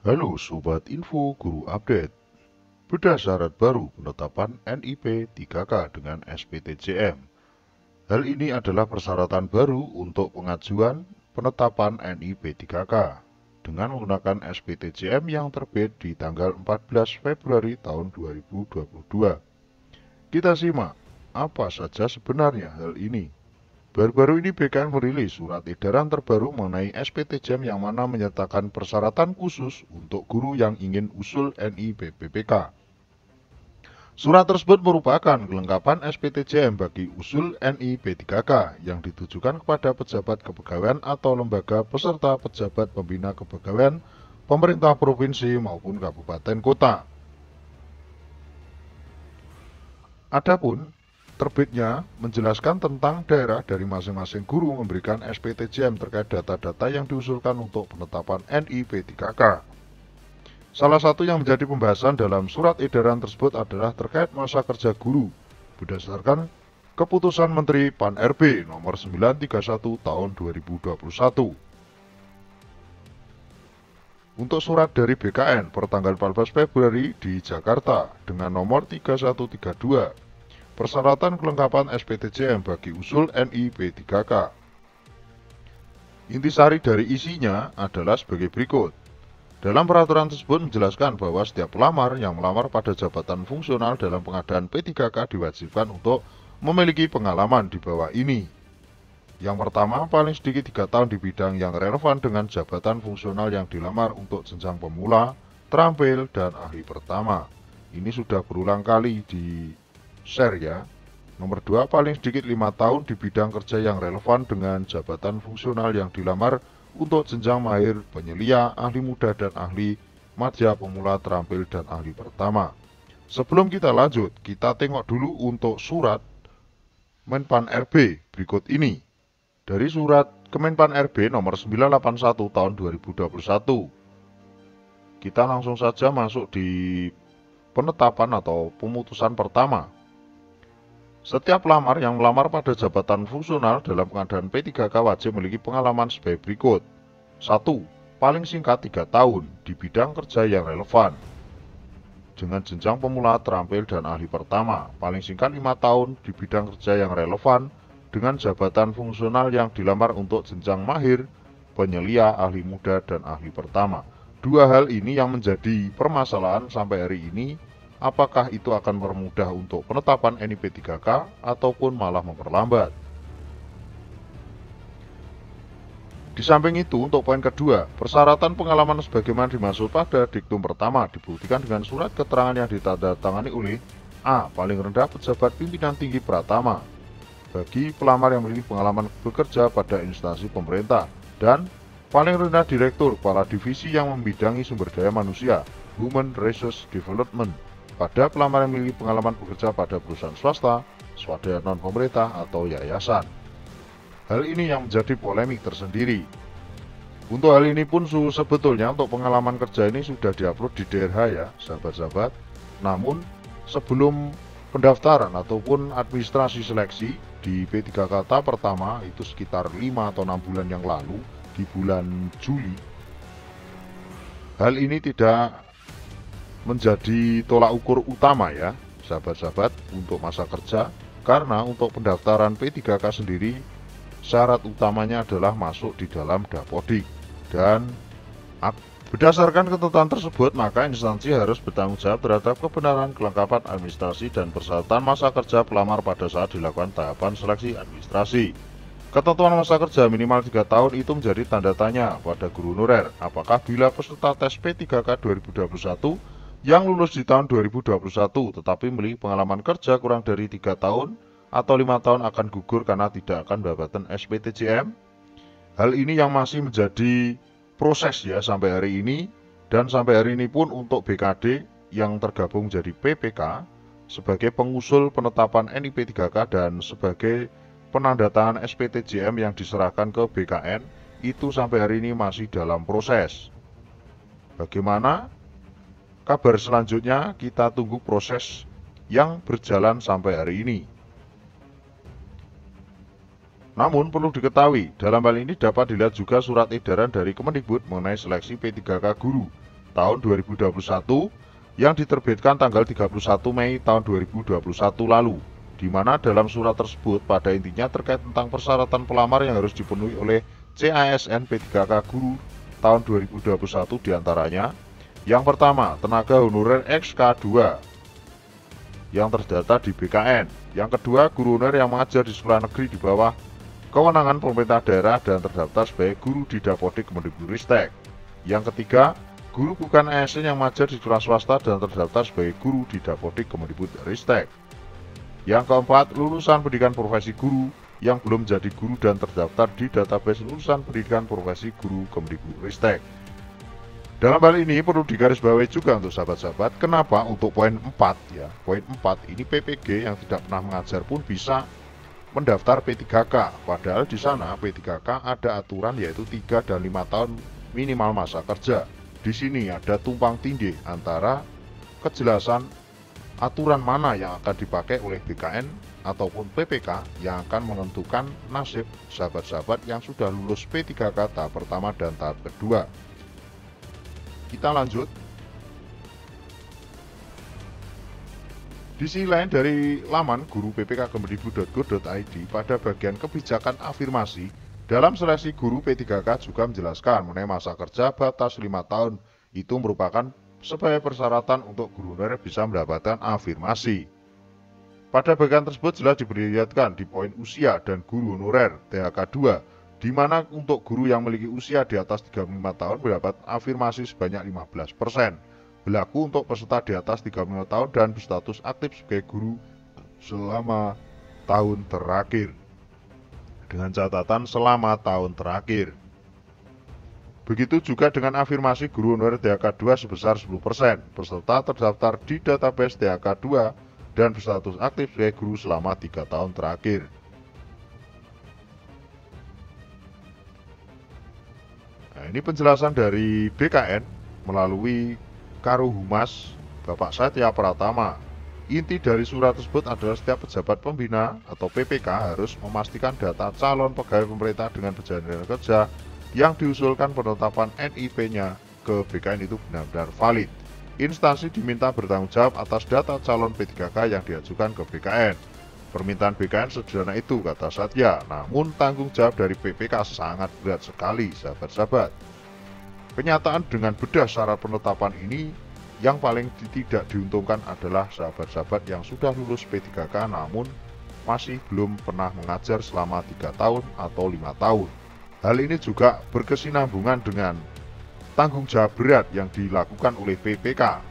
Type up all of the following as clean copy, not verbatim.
Halo Sobat Info Guru Update. Berdasarkan baru penetapan NIP 3K dengan SPTJM. Hal ini adalah persyaratan baru untuk pengajuan penetapan NIP 3K dengan menggunakan SPTJM yang terbit di tanggal 14 Februari tahun 2022. Kita simak apa saja sebenarnya hal ini. Baru-baru ini BKN merilis surat edaran terbaru mengenai SPTJM yang mana menyatakan persyaratan khusus untuk guru yang ingin usul NIPPPK. Surat tersebut merupakan kelengkapan SPTJM bagi usul NIP3K yang ditujukan kepada pejabat kepegawaian atau lembaga peserta pejabat pembina kepegawaian pemerintah provinsi maupun kabupaten kota. Adapun terbitnya menjelaskan tentang daerah dari masing-masing guru memberikan SPTJM terkait data-data yang diusulkan untuk penetapan NIP3K. Salah satu yang menjadi pembahasan dalam surat edaran tersebut adalah terkait masa kerja guru berdasarkan Keputusan Menteri PAN-RB nomor 931 tahun 2021. Untuk surat dari BKN pertanggal 14 Februari di Jakarta dengan nomor 3132, persyaratan kelengkapan SPTJM bagi usul NIP3K. Intisari dari isinya adalah sebagai berikut. Dalam peraturan tersebut menjelaskan bahwa setiap pelamar yang melamar pada jabatan fungsional dalam pengadaan P3K diwajibkan untuk memiliki pengalaman di bawah ini. Yang pertama, paling sedikit 3 tahun di bidang yang relevan dengan jabatan fungsional yang dilamar untuk jenjang pemula, terampil, dan ahli pertama. Ini sudah berulang kali di share ya. Nomor 2, paling sedikit 5 tahun di bidang kerja yang relevan dengan jabatan fungsional yang dilamar untuk jenjang mahir, penyelia, ahli muda, dan ahli madya, pemula, terampil, dan ahli pertama. Sebelum kita lanjut, kita tengok dulu untuk surat Menpan RB berikut ini. Dari surat Kemenpan RB nomor 981 tahun 2021. Kita langsung saja masuk di penetapan atau pemutusan pertama. Setiap pelamar yang melamar pada jabatan fungsional dalam pengadaan P3K wajib memiliki pengalaman sebagai berikut. 1. Paling singkat 3 tahun di bidang kerja yang relevan dengan jenjang pemula, terampil, dan ahli pertama. Paling singkat 5 tahun di bidang kerja yang relevan dengan jabatan fungsional yang dilamar untuk jenjang mahir, penyelia, ahli muda, dan ahli pertama. Dua hal ini yang menjadi permasalahan sampai hari ini. Apakah itu akan mempermudah untuk penetapan NIP3K ataupun malah memperlambat? Di samping itu, untuk poin kedua, persyaratan pengalaman sebagaimana dimaksud pada diktum pertama dibuktikan dengan surat keterangan yang ditandatangani oleh A. Paling rendah pejabat pimpinan tinggi Pratama bagi pelamar yang memiliki pengalaman bekerja pada instansi pemerintah, dan paling rendah direktur kepala divisi yang membidangi sumber daya manusia (Human Resource Development) pada pelamar yang memiliki pengalaman bekerja pada perusahaan swasta, swadaya non-pemerintah, atau yayasan. Hal ini yang menjadi polemik tersendiri. Untuk hal ini pun sebetulnya untuk pengalaman kerja ini sudah diupload di DRH ya, sahabat-sahabat. Namun sebelum pendaftaran ataupun administrasi seleksi di P3K pertama itu sekitar 5 atau 6 bulan yang lalu, di bulan Juli, hal ini tidak menjadi tolak ukur utama ya, sahabat-sahabat, untuk masa kerja, karena untuk pendaftaran P3K sendiri syarat utamanya adalah masuk di dalam Dapodik. Dan berdasarkan ketentuan tersebut, maka instansi harus bertanggung jawab terhadap kebenaran, kelengkapan administrasi, dan persyaratan masa kerja pelamar pada saat dilakukan tahapan seleksi administrasi. Ketentuan masa kerja minimal 3 tahun itu menjadi tanda tanya pada guru honorer. Apakah bila peserta tes P3K 2021 yang lulus di tahun 2021 tetapi memiliki pengalaman kerja kurang dari 3 tahun atau 5 tahun akan gugur karena tidak akan mendapatkan SPTJM? Hal ini yang masih menjadi proses ya sampai hari ini, dan sampai hari ini pun untuk BKD yang tergabung jadi PPK sebagai pengusul penetapan NIP3K dan sebagai penandatangan SPTJM yang diserahkan ke BKN itu sampai hari ini masih dalam proses. Bagaimana kabar selanjutnya? Kita tunggu proses yang berjalan sampai hari ini. Namun perlu diketahui, dalam hal ini dapat dilihat juga surat edaran dari Kemendikbud mengenai seleksi P3K guru tahun 2021 yang diterbitkan tanggal 31 Mei tahun 2021 lalu, di mana dalam surat tersebut pada intinya terkait tentang persyaratan pelamar yang harus dipenuhi oleh CASN P3K Guru tahun 2021 diantaranya. Yang pertama, tenaga honorer XK2 yang terdata di BKN. Yang kedua, guru honorer yang mengajar di sekolah negeri di bawah kewenangan pemerintah daerah dan terdaftar sebagai guru di Dapodik Kemendikbudristek. Yang ketiga, guru bukan ASN yang mengajar di sekolah swasta dan terdaftar sebagai guru di Dapodik Kemendikbudristek. Yang keempat, lulusan pendidikan profesi guru yang belum jadi guru dan terdaftar di database lulusan pendidikan profesi guru Kemendikbudristek. Dalam hal ini perlu digarisbawahi juga untuk sahabat-sahabat, kenapa untuk poin 4 ya. Poin 4 ini PPG yang tidak pernah mengajar pun bisa mendaftar P3K, padahal di sana P3K ada aturan yaitu 3 dan 5 tahun minimal masa kerja. Di sini ada tumpang tindih antara kejelasan aturan mana yang akan dipakai oleh BKN ataupun PPK yang akan menentukan nasib sahabat-sahabat yang sudah lulus P3K tahap pertama dan tahap kedua. Kita lanjut. Di sisi lain dari laman guru ppk.kemendikbud.go.id pada bagian kebijakan afirmasi dalam seleksi guru P3K juga menjelaskan mengenai masa kerja batas 5 tahun itu merupakan sebagai persyaratan untuk guru honorer bisa mendapatkan afirmasi. Pada bagian tersebut jelas diperlihatkan di poin usia dan guru honorer THK 2, di mana untuk guru yang memiliki usia di atas 35 tahun mendapat afirmasi sebanyak 15%. Berlaku untuk peserta di atas 35 tahun dan berstatus aktif sebagai guru selama tahun terakhir. Dengan catatan selama tahun terakhir. Begitu juga dengan afirmasi guru honorer THK 2 sebesar 10%. Peserta terdaftar di database THK 2 dan berstatus aktif sebagai guru selama 3 tahun terakhir. Nah, ini penjelasan dari BKN melalui Karohumas Bapak Satya Pratama. Inti dari surat tersebut adalah setiap pejabat pembina atau PPK harus memastikan data calon pegawai pemerintah dengan perjalanan kerja yang diusulkan penetapan NIP-nya ke BKN itu benar-benar valid. Instansi diminta bertanggung jawab atas data calon P3K yang diajukan ke BKN. Permintaan BKN sederhana itu, kata Satya, namun tanggung jawab dari PPK sangat berat sekali, sahabat-sahabat. Kenyataan dengan bedah syarat penetapan ini yang paling tidak diuntungkan adalah sahabat-sahabat yang sudah lulus P3K namun masih belum pernah mengajar selama 3 tahun atau 5 tahun. Hal ini juga berkesinambungan dengan tanggung jawab berat yang dilakukan oleh PPK.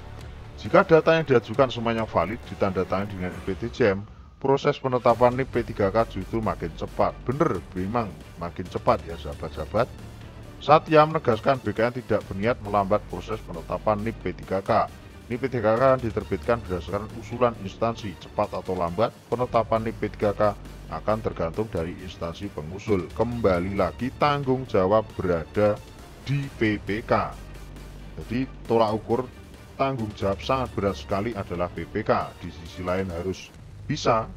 Jika data yang diajukan semuanya valid ditandatangani dengan NPTJM, proses penetapan NIP P3K justru makin cepat. Bener, memang makin cepat ya sahabat-sahabat. Satya menegaskan BKN tidak berniat melambat proses penetapan NIP P3K. NIP P3K diterbitkan berdasarkan usulan instansi. Cepat atau lambat, penetapan NIP P3K akan tergantung dari instansi pengusul. Kembali lagi tanggung jawab berada di PPK. Jadi tolak ukur tanggung jawab sangat berat sekali adalah PPK. Di sisi lain harus bisa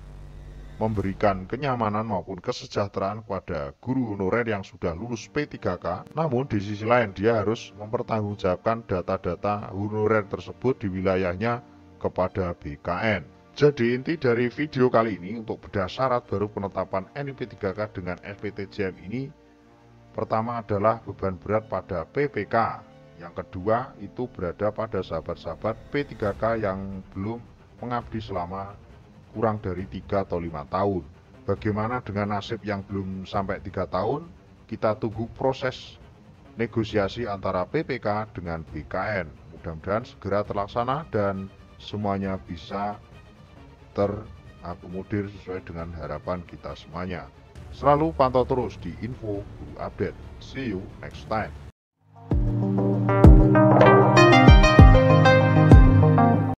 memberikan kenyamanan maupun kesejahteraan kepada guru honorer yang sudah lulus P3K, namun di sisi lain dia harus mempertanggungjawabkan data-data honorer tersebut di wilayahnya kepada BKN. Jadi inti dari video kali ini untuk bedah syarat baru penetapan NIP P3K dengan SPTJM ini, pertama adalah beban berat pada PPK, yang kedua itu berada pada sahabat-sahabat P3K yang belum mengabdi selama kurang dari 3 atau 5 tahun. Bagaimana dengan nasib yang belum sampai 3 tahun? Kita tunggu proses negosiasi antara PPK dengan BKN. Mudah-mudahan segera terlaksana dan semuanya bisa terakomodir sesuai dengan harapan kita semuanya. Selalu pantau terus di info guru update. See you next time.